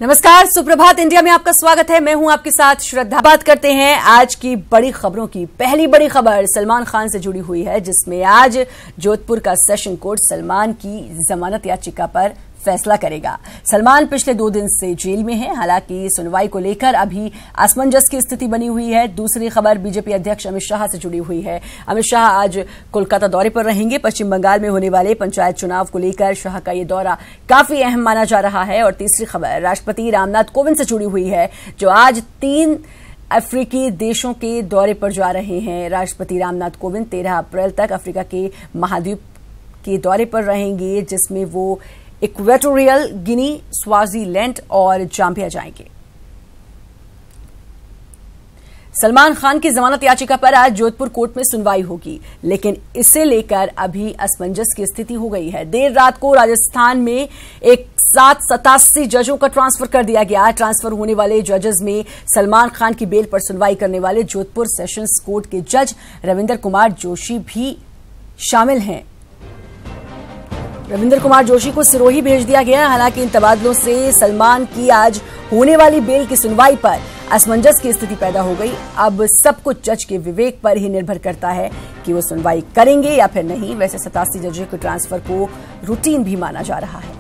नमस्कार, सुप्रभात इंडिया में आपका स्वागत है। मैं हूं आपके साथ श्रद्धा। बात करते हैं आज की बड़ी खबरों की। पहली बड़ी खबर सलमान खान से जुड़ी हुई है, जिसमें आज जोधपुर का सेशन कोर्ट सलमान की जमानत याचिका पर फैसला करेगा। सलमान पिछले 2 दिन से जेल में हैं। हालांकि सुनवाई को लेकर अभी असमंजस की स्थिति बनी हुई है। दूसरी खबर बीजेपी अध्यक्ष अमित शाह से जुड़ी हुई है। अमित शाह आज कोलकाता दौरे पर रहेंगे। पश्चिम बंगाल में होने वाले पंचायत चुनाव को लेकर शाह का ये दौरा काफी अहम माना जा रहा है। और तीसरी खबर राष्ट्रपति रामनाथ कोविंद से जुड़ी हुई है, जो आज 3 अफ्रीकी देशों के दौरे पर जा रहे हैं। राष्ट्रपति रामनाथ कोविंद 13 अप्रैल तक अफ्रीका के महाद्वीप के दौरे पर रहेंगे, जिसमें वो इक्वेटोरियल गिनी, स्वाजीलैंड और जाम्बिया जाएंगे। सलमान खान की जमानत याचिका पर आज जोधपुर कोर्ट में सुनवाई होगी, लेकिन इसे लेकर अभी असमंजस की स्थिति हो गई है। देर रात को राजस्थान में एक साथ 87 जजों का ट्रांसफर कर दिया गया। ट्रांसफर होने वाले जजेस में सलमान खान की बेल पर सुनवाई करने वाले जोधपुर सेशंस कोर्ट के जज रविंदर कुमार जोशी भी शामिल हैं। रविंदर कुमार जोशी को सिरोही भेज दिया गया। हालांकि इन तबादलों से सलमान की आज होने वाली बेल की सुनवाई पर असमंजस की स्थिति पैदा हो गई। अब सब कुछ जज के विवेक पर ही निर्भर करता है कि वो सुनवाई करेंगे या फिर नहीं। वैसे 87 जजों के ट्रांसफर को रूटीन भी माना जा रहा है।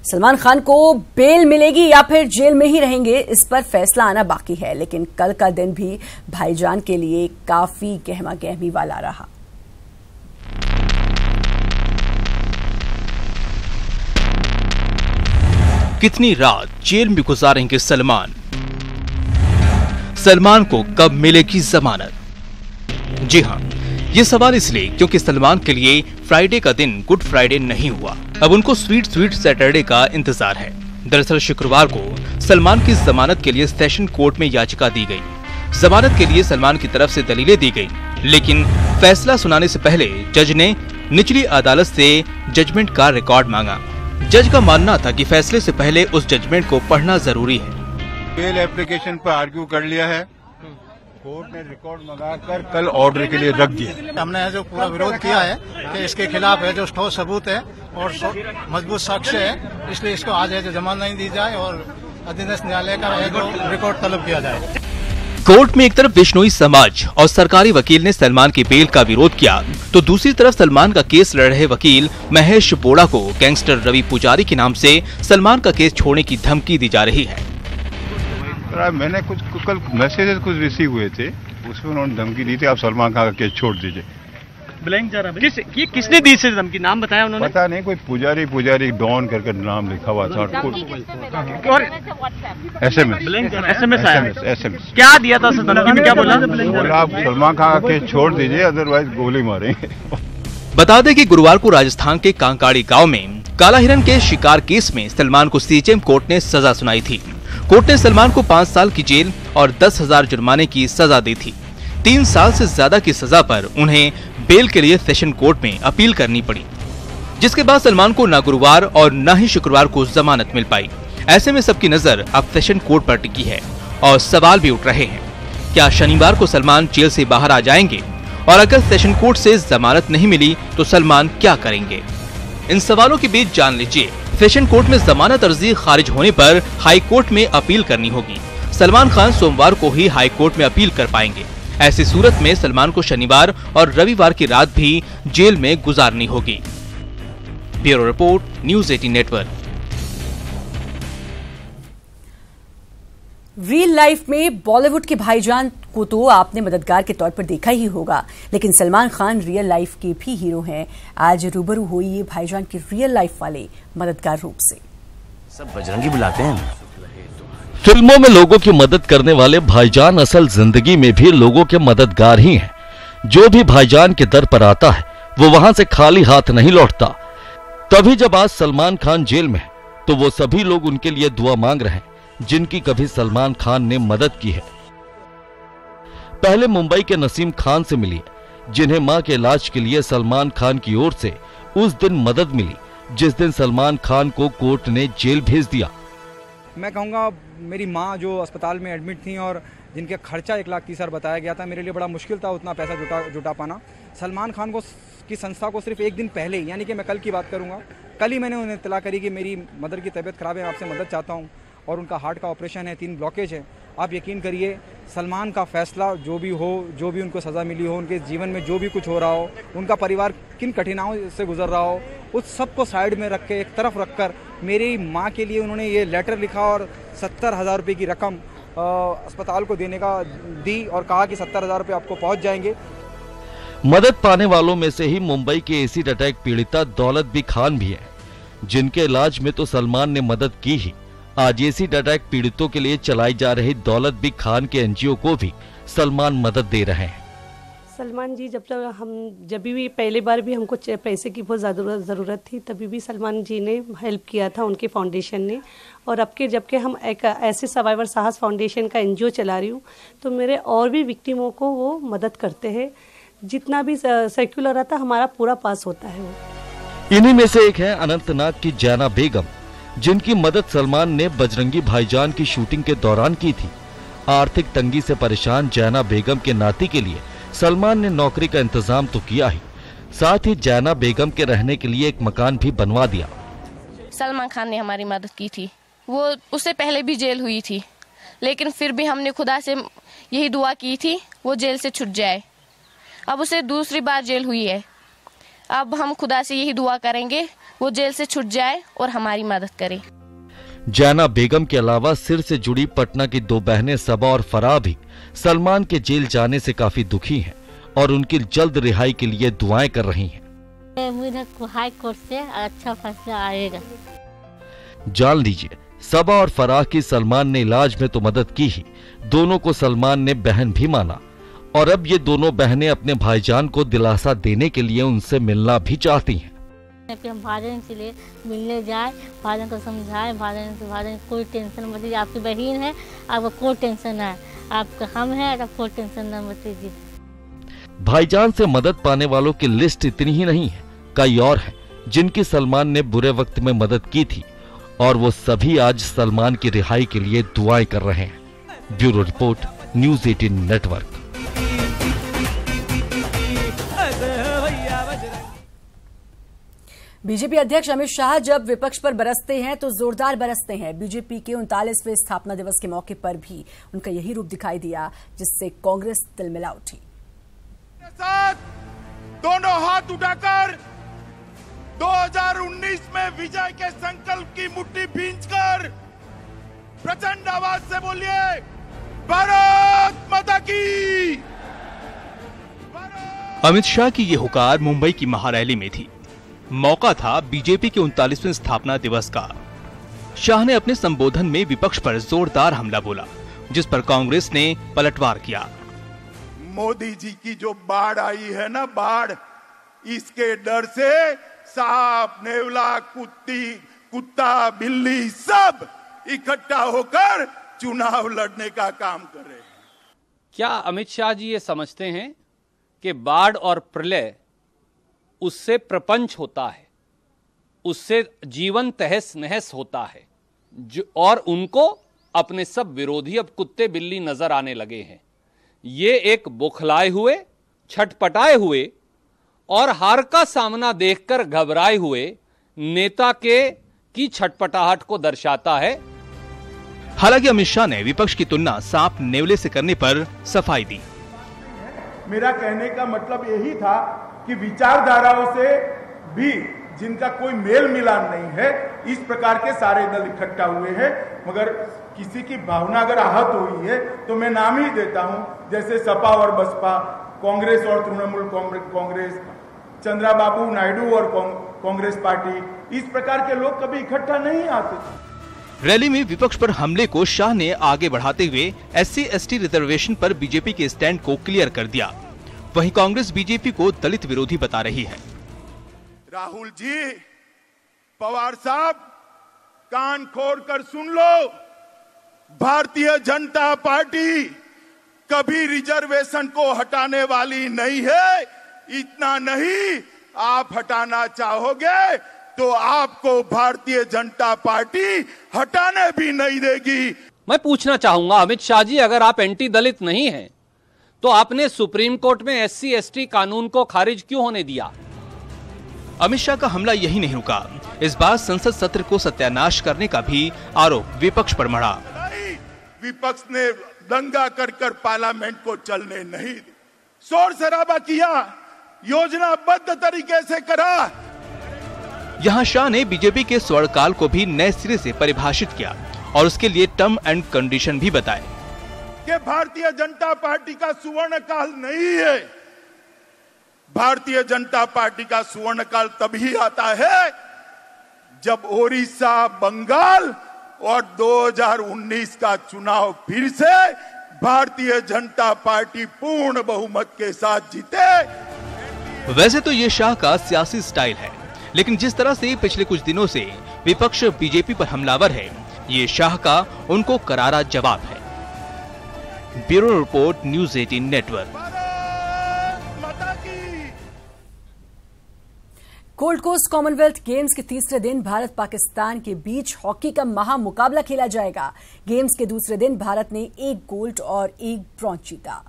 सलमान खान को बेल मिलेगी या फिर जेल में ही रहेंगे, इस पर फैसला आना बाकी है। लेकिन कल का दिन भी भाईजान के लिए काफी गहमा गहमी वाला रहा। कितनी रात जेल में गुजारेंगे सलमान? सलमान को कब मिलेगी जमानत? जी हां, ये सवाल इसलिए क्योंकि सलमान के लिए फ्राइडे का दिन गुड फ्राइडे नहीं हुआ। अब उनको स्वीट सैटरडे का इंतजार है। दरअसल शुक्रवार को सलमान की जमानत के लिए सेशन कोर्ट में याचिका दी गई। जमानत के लिए सलमान की तरफ से दलीलें दी गई, लेकिन फैसला सुनाने से पहले जज ने निचली अदालत से जजमेंट का रिकॉर्ड मांगा। जज का मानना था कि फैसले से पहले उस जजमेंट को पढ़ना जरूरी है। बेल एप्लीकेशन पर आर्ग्यू कर लिया है। कोर्ट ने रिकॉर्ड मंगाकर कल ऑर्डर के लिए रख दिया। हमने जो पूरा विरोध किया है कि इसके खिलाफ है जो ठोस सबूत है और मजबूत साक्ष्य है, इसलिए इसको आज है जो जमानत नहीं दी जाए और अधीनस्थ न्यायालय का रिकॉर्ड तलब किया जाए। कोर्ट में एक तरफ बिश्नोई समाज और सरकारी वकील ने सलमान की बेल का विरोध किया, तो दूसरी तरफ सलमान का केस लड़ रहे वकील महेश बोड़ा को गैंगस्टर रवि पुजारी के नाम से सलमान का केस छोड़ने की धमकी दी जा रही है। मैंने कल मैसेजेस कुछ रिसीव हुए थे, उसमें उन्होंने धमकी दी थी आप सलमान खान का केस छोड़ दीजिए। ब्लैंक जा रहा है। किसने दी से धमकी? नाम बताया उन्होंने? पता नहीं, कोई पुजारी डॉन करके नाम लिखा हुआ था। SMS क्या दिया था धमकी में? क्या बोला? आप सलमान खान का केस छोड़ दीजिए, अदरवाइज गोली मारेंगे। बता दें कि गुरुवार को राजस्थान के कांकाड़ी गांव में काला हिरन के शिकार केस में सलमान को सीजेएम कोर्ट ने सजा सुनाई थी। कोर्ट ने सलमान को 5 साल की जेल और 10,000 जुर्माने की सजा दी थी। 3 साल से ज्यादा की सजा पर उन्हें बेल के लिए सेशन कोर्ट में अपील करनी पड़ी, जिसके बाद सलमान को न गुरुवार और न ही शुक्रवार को जमानत मिल पाई। ऐसे में सबकी नजर अब सेशन कोर्ट पर टिकी है और सवाल भी उठ रहे हैं, क्या शनिवार को सलमान जेल से बाहर आ जाएंगे? और अगर सेशन कोर्ट से जमानत नहीं मिली तो सलमान क्या करेंगे? इन सवालों के बीच जान लीजिए, सेशन कोर्ट में जमानत अर्जी खारिज होने पर हाई कोर्ट में अपील करनी होगी। सलमान खान सोमवार को ही हाई कोर्ट में अपील कर पाएंगे। ऐसी सूरत में सलमान को शनिवार और रविवार की रात भी जेल में गुजारनी होगी। Bureau report, news 18 network. Real life में बॉलीवुड के भाईजान को तो आपने मददगार के तौर पर देखा ही होगा, लेकिन सलमान खान रियल लाइफ के भी हीरो हैं। आज रूबरू हुई ये भाईजान के रियल लाइफ वाले मददगार रूप से। सब बजरंगी बुलाते हैं। फिल्मों में लोगों की मदद करने वाले भाईजान असल जिंदगी में भी लोगों के मददगार ही हैं। जो भी भाईजान के दर पर आता है वो वहां से खाली हाथ नहीं लौटता। तभी जब आज सलमान खान जेल में है तो वो सभी लोग उनके लिए दुआ मांग रहे हैं जिनकी कभी सलमान खान ने मदद की है। पहले मुंबई के नसीम खान से मिली, जिन्हें मां के इलाज के लिए सलमान खान की ओर से उस दिन मदद मिली जिस दिन सलमान खान को कोर्ट ने जेल भेज दिया। मैं कहूँगा मेरी माँ जो अस्पताल में एडमिट थी और जिनके खर्चा 1,30,000 बताया गया था, मेरे लिए बड़ा मुश्किल था उतना पैसा जुटा पाना। सलमान खान को की संस्था को सिर्फ एक दिन पहले ही, यानी कि मैं कल की बात करूँगा, कल ही मैंने उन्हें इत्तला करी कि मेरी मदर की तबीयत ख़राब है, मैं आपसे मदद चाहता हूँ और उनका हार्ट का ऑपरेशन है, 3 ब्लॉकेज है। आप यकीन करिए सलमान का फैसला जो भी हो, जो भी उनको सज़ा मिली हो, उनके जीवन में जो भी कुछ हो रहा हो, उनका परिवार किन कठिनाइयों से गुजर रहा हो, उस सब को साइड में रख के एक तरफ रखकर मेरी माँ के लिए उन्होंने ये लेटर लिखा और 70,000 रुपये की रकम अस्पताल को देने का दी और कहा कि 70,000 रुपये आपको पहुँच जाएंगे। मदद पाने वालों में से ही मुंबई के एसिड अटैक पीड़िता दौलत बी खान भी है, जिनके इलाज में तो सलमान ने मदद की ही। आज एसिड अटैक पीड़ितों के लिए चलाई जा रही दौलत बी खान के एनजीओ को भी सलमान मदद दे रहे हैं। सलमान जी जब भी पहली बार भी हमको पैसे की बहुत ज़्यादा ज़रूरत थी, तभी भी सलमान जी ने हेल्प किया था, उनके फाउंडेशन ने। और अब के जबकि हम एक ऐसे सर्वाइवर साहस फाउंडेशन का एनजीओ चला रही हूँ, तो मेरे और भी विक्टिमों को वो मदद करते हैं। जितना भी सर्कुलर आता हमारा पूरा पास होता है वो। इन्हीं में से एक है अनंतनाग की जैना बेगम, जिनकी मदद सलमान ने बजरंगी भाईजान की शूटिंग के दौरान की थी। आर्थिक तंगी से परेशान जैना बेगम के नाती के लिए सलमान ने नौकरी का इंतजाम तो किया ही, साथ ही जैना बेगम के रहने के लिए एक मकान भी बनवा दिया। सलमान खान ने हमारी मदद की थी। वो उससे पहले भी जेल हुई थी, लेकिन फिर भी हमने खुदा से यही दुआ की थी वो जेल से छूट जाए। अब उसे दूसरी बार जेल हुई है। अब हम खुदा से यही दुआ करेंगे वो जेल से छूट जाए और हमारी मदद करे। जैना बेगम के अलावा सिर से जुड़ी पटना की 2 बहनें सबा और फराह भी सलमान के जेल जाने से काफी दुखी हैं और उनकी जल्द रिहाई के लिए दुआएं कर रही हैं। मुझे हाई कोर्ट से अच्छा फैसला आएगा। जान लीजिए, सबा और फराह की सलमान ने इलाज में तो मदद की ही, दोनों को सलमान ने बहन भी माना और अब ये दोनों बहनें अपने भाईजान को दिलासा देने के लिए उनसे मिलना भी चाहती हैं। हम भाईजान से लिए मिलने जाए, भाईजान को समझाए, भाईजान कोई टेंशन मत लीजिए, आपकी बहन है, आपको कोई टेंशन है, आपका हम है, आप कोई टेंशन न मत लीजिए। भाईजान से मदद पाने वालों की लिस्ट इतनी ही नहीं है, कई और हैं जिनकी सलमान ने बुरे वक्त में मदद की थी और वो सभी आज सलमान की रिहाई के लिए दुआएं कर रहे हैं। Bureau report, news 18 network. BJP अध्यक्ष अमित शाह जब विपक्ष पर बरसते हैं तो जोरदार बरसते हैं। बीजेपी के 39वें स्थापना दिवस के मौके पर भी उनका यही रूप दिखाई दिया, जिससे कांग्रेस तिलमिला उठी। दोनों हाथ उठाकर 2019 में विजय के संकल्प की मुट्ठी भींचकर प्रचंड आवाज से बोलिए, भारत माता की। अमित शाह की ये हुकार मुंबई की महारैली में थी। मौका था बीजेपी के 39वें स्थापना दिवस का। शाह ने अपने संबोधन में विपक्ष पर जोरदार हमला बोला, जिस पर कांग्रेस ने पलटवार किया। मोदी जी की जो बाढ़ आई है ना, बाढ़, इसके डर से सांप, नेवला, कुत्ता, बिल्ली सब इकट्ठा होकर चुनाव लड़ने का काम कर रहे हैं। क्या अमित शाह जी ये समझते हैं कि बाढ़ और प्रलय उससे प्रपंच होता है, उससे जीवन तहस नहस होता है, और उनको अपने सब विरोधी अब कुत्ते बिल्ली नजर आने लगे हैं। ये एक बौखलाए हुए, छटपटाए हुए और हार का सामना देखकर घबराए हुए नेता की छटपटाहट को दर्शाता है। हालांकि अमित शाह ने विपक्ष की तुलना सांप नेवले से करने पर सफाई दी। मेरा कहने का मतलब यही था कि विचारधाराओं से भी जिनका कोई मेल मिलान नहीं है, इस प्रकार के सारे दल इकट्ठा हुए हैं। मगर किसी की भावना अगर आहत हुई है तो मैं नाम ही देता हूं, जैसे सपा और बसपा, कांग्रेस और तृणमूल कांग्रेस, चंद्रबाबू नायडू और कांग्रेस पार्टी, इस प्रकार के लोग कभी इकट्ठा नहीं आते। रैली में विपक्ष पर हमले को शाह ने आगे बढ़ाते हुए SC/ST रिजर्वेशन पर बीजेपी के स्टैंड को क्लियर कर दिया। वहीं कांग्रेस बीजेपी को दलित विरोधी बता रही है। राहुल जी, पवार साहब, कान खोल कर सुन लो, भारतीय जनता पार्टी कभी रिजर्वेशन को हटाने वाली नहीं है। इतना नहीं, आप हटाना चाहोगे तो आपको भारतीय जनता पार्टी हटाने भी नहीं देगी। मैं पूछना चाहूंगा अमित शाह जी, अगर आप एंटी दलित नहीं हैं तो आपने सुप्रीम कोर्ट में SC/ST कानून को खारिज क्यों होने दिया? अमित शाह का हमला यही नहीं रुका। इस बार संसद सत्र को सत्यानाश करने का भी आरोप विपक्ष पर मढ़ा। विपक्ष ने दंगा कर पार्लियामेंट को चलने नहीं दी, शोर शराबा किया, योजनाबद्ध तरीके से करा। यहाँ शाह ने बीजेपी के स्वर्णकाल को भी नए सिरे से परिभाषित किया और उसके लिए टर्म एंड कंडीशन भी बताए कि भारतीय जनता पार्टी का स्वर्ण काल नहीं है। भारतीय जनता पार्टी का स्वर्ण काल तभी आता है जब ओडिशा, बंगाल और 2019 का चुनाव फिर से भारतीय जनता पार्टी पूर्ण बहुमत के साथ जीते। वैसे तो ये शाह का सियासी स्टाइल है, लेकिन जिस तरह से पिछले कुछ दिनों से विपक्ष बीजेपी पर हमलावर है, ये शाह का उनको करारा जवाब है। Bureau report, news 18 network. Gold Coast Commonwealth Games के तीसरे दिन भारत पाकिस्तान के बीच हॉकी का महामुकाबला खेला जाएगा। गेम्स के दूसरे दिन भारत ने 1 गोल्ड और 1 ब्रॉन्ज जीता।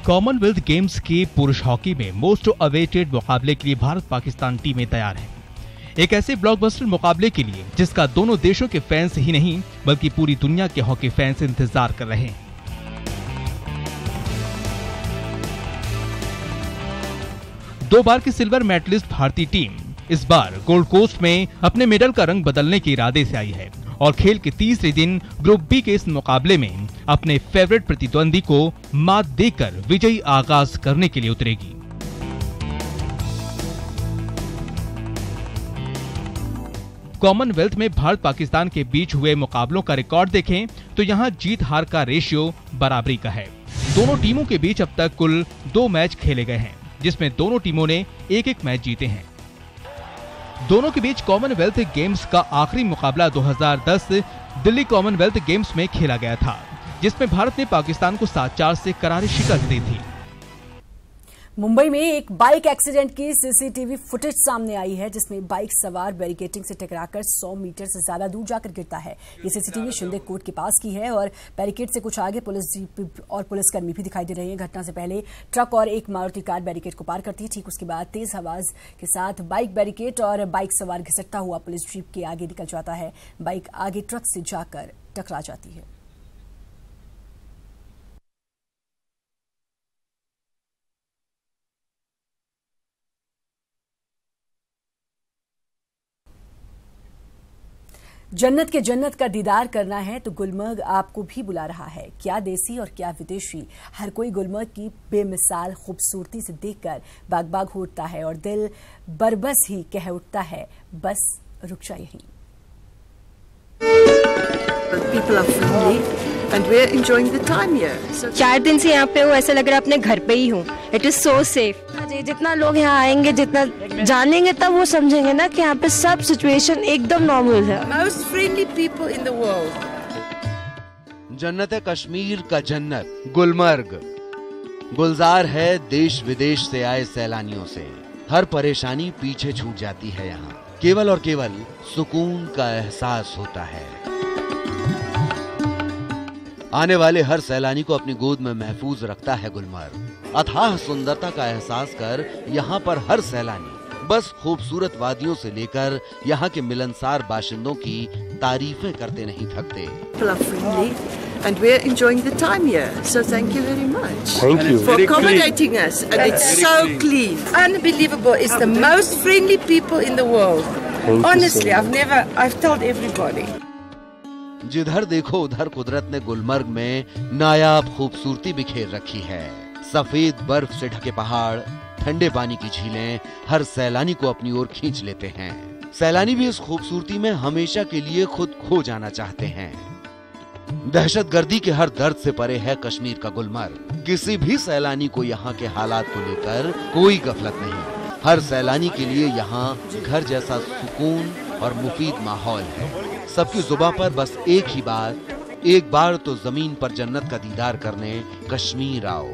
कॉमनवेल्थ गेम्स के पुरुष हॉकी में मोस्ट अवेटेड मुकाबले के लिए भारत पाकिस्तान टीमें तैयार हैं। एक ऐसे ब्लॉकबस्टर मुकाबले के लिए जिसका दोनों देशों के फैंस ही नहीं बल्कि पूरी दुनिया के हॉकी फैंस इंतजार कर रहे हैं। दो बार की सिल्वर मेडलिस्ट भारतीय टीम इस बार गोल्ड कोस्ट में अपने मेडल का रंग बदलने के इरादे से आई है और खेल के तीसरे दिन ग्रुप बी के इस मुकाबले में अपने फेवरेट प्रतिद्वंदी को मात देकर विजयी आगाज करने के लिए उतरेगी। कॉमनवेल्थ में भारत पाकिस्तान के बीच हुए मुकाबलों का रिकॉर्ड देखें तो यहां जीत हार का रेशियो बराबरी का है। दोनों टीमों के बीच अब तक कुल 2 मैच खेले गए हैं, जिसमें दोनों टीमों ने 1-1 मैच जीते हैं। दोनों के बीच कॉमनवेल्थ गेम्स का आखिरी मुकाबला 2010 दिल्ली कॉमनवेल्थ गेम्स में खेला गया था, जिसमें भारत ने पाकिस्तान को 7-4 से करारी शिकस्त दी थी। मुंबई में एक बाइक एक्सीडेंट की सीसीटीवी फुटेज सामने आई है, जिसमें बाइक सवार बैरिकेडिंग से टकराकर 100 मीटर से ज्यादा दूर जाकर गिरता है। ये सीसीटीवी शिंदे कोर्ट के पास की है और बैरिकेड से कुछ आगे पुलिस जीप और पुलिसकर्मी भी दिखाई दे रहे हैं। घटना से पहले ट्रक और एक मारुति कार बैरिकेड को पार करती है। ठीक उसके बाद तेज आवाज के साथ बाइक बैरिकेड और बाइक सवार घिसटता हुआ पुलिस जीप के आगे निकल जाता है। बाइक आगे ट्रक से जाकर टकरा जाती है। जन्नत के जन्नत का दीदार करना है तो गुलमर्ग आपको भी बुला रहा है। क्या देसी और क्या विदेशी, हर कोई गुलमर्ग की बेमिसाल खूबसूरती से देखकर बाग बाग हो उठता है और दिल बरबस ही कह उठता है, बस रुक जा यहीं। People are friendly and we're enjoying the time here. 4 दिन से यहाँ पे हूँ, ऐसा लग रहा है अपने घर पे ही हूँ। It is so safe. जितना लोग यहाँ आएंगे, जितना जानेंगे, तब वो समझेंगे ना कि यहाँ पे सब सिचुएशन एकदम नॉर्मल है। Most friendly people in the world. जन्नत कश्मीर का जन्नत गुलमर्ग गुलजार है देश विदेश से आए सैलानियों से। हर परेशानी पीछे छूट जाती है यहाँ, केवल और केवल सुकून का एहसास होता है। आने वाले हर सैलानी को अपनी गोद में महफूज रखता है गुलमर्ग। अथाह सुंदरता का एहसास कर यहाँ पर हर सैलानी बस खूबसूरत वादियों से लेकर यहाँ के मिलनसार बाशिंदों की तारीफें करते नहीं थकते। And we're enjoying the time here, so thank you very much. Thank you. For accommodating us, and it's so clean. Unbelievable. It's the most friendly people in the world. Honestly, I've told everybody. जिधर देखो उधर कुदरत ने गुलमर्ग में नायाब खूबसूरती बिखेर रखी है। सफेद बर्फ से ढके पहाड़, ठंडे पानी की झीलें हर सैलानी को अपनी ओर खींच लेते हैं। सैलानी भी इस खूबसूरती में हमेशा के लिए खुद खो जाना चाहते हैं। दहशतगर्दी के हर दर्द से परे है कश्मीर का गुलमर्ग। किसी भी सैलानी को यहाँ के हालात को लेकर कोई गफलत नहीं। हर सैलानी के लिए यहाँ घर जैसा सुकून और मुफीद माहौल है। सबकी जुबां पर बस एक ही बात, एक बार तो जमीन पर जन्नत का दीदार करने कश्मीर आओ।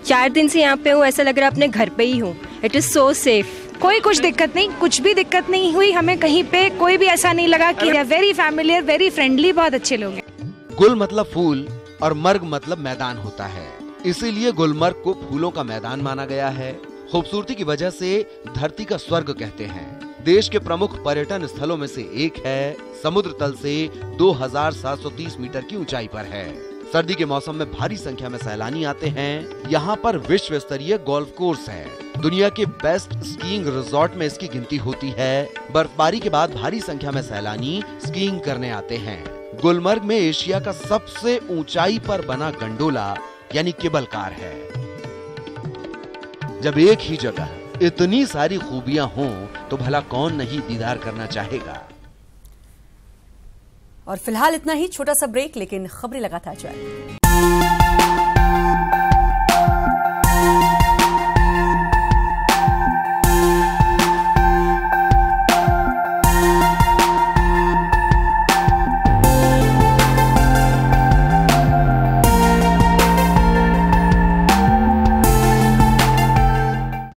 4 दिन से यहाँ पे हूँ, ऐसा लग रहा है अपने घर पे ही हूँ। It is so safe. कोई कुछ दिक्कत नहीं, कुछ भी दिक्कत नहीं हुई हमें कहीं पे, कोई भी ऐसा नहीं लगा कि वेरी फैमिलियर, वेरी फ्रेंडली, बहुत अच्छे लोग हैं। गुल मतलब फूल और मर्ग मतलब मैदान होता है, इसीलिए गुलमर्ग को फूलों का मैदान माना गया है। खूबसूरती की वजह से धरती का स्वर्ग कहते हैं। देश के प्रमुख पर्यटन स्थलों में से एक है, समुद्र तल से 2730 मीटर की ऊंचाई पर है। सर्दी के मौसम में भारी संख्या में सैलानी आते हैं। यहाँ पर विश्व स्तरीय गोल्फ कोर्स है। दुनिया के बेस्ट स्कीइंग रिजॉर्ट में इसकी गिनती होती है। बर्फबारी के बाद भारी संख्या में सैलानी स्कीइंग करने आते हैं। गुलमर्ग में एशिया का सबसे ऊंचाई पर बना गंडोला यानी केबल कार है। जब एक ही जगह इतनी सारी खूबियां हों तो भला कौन नहीं दीदार करना चाहेगा। और फिलहाल इतना ही, छोटा सा ब्रेक, लेकिन खबरें लगातार जारी।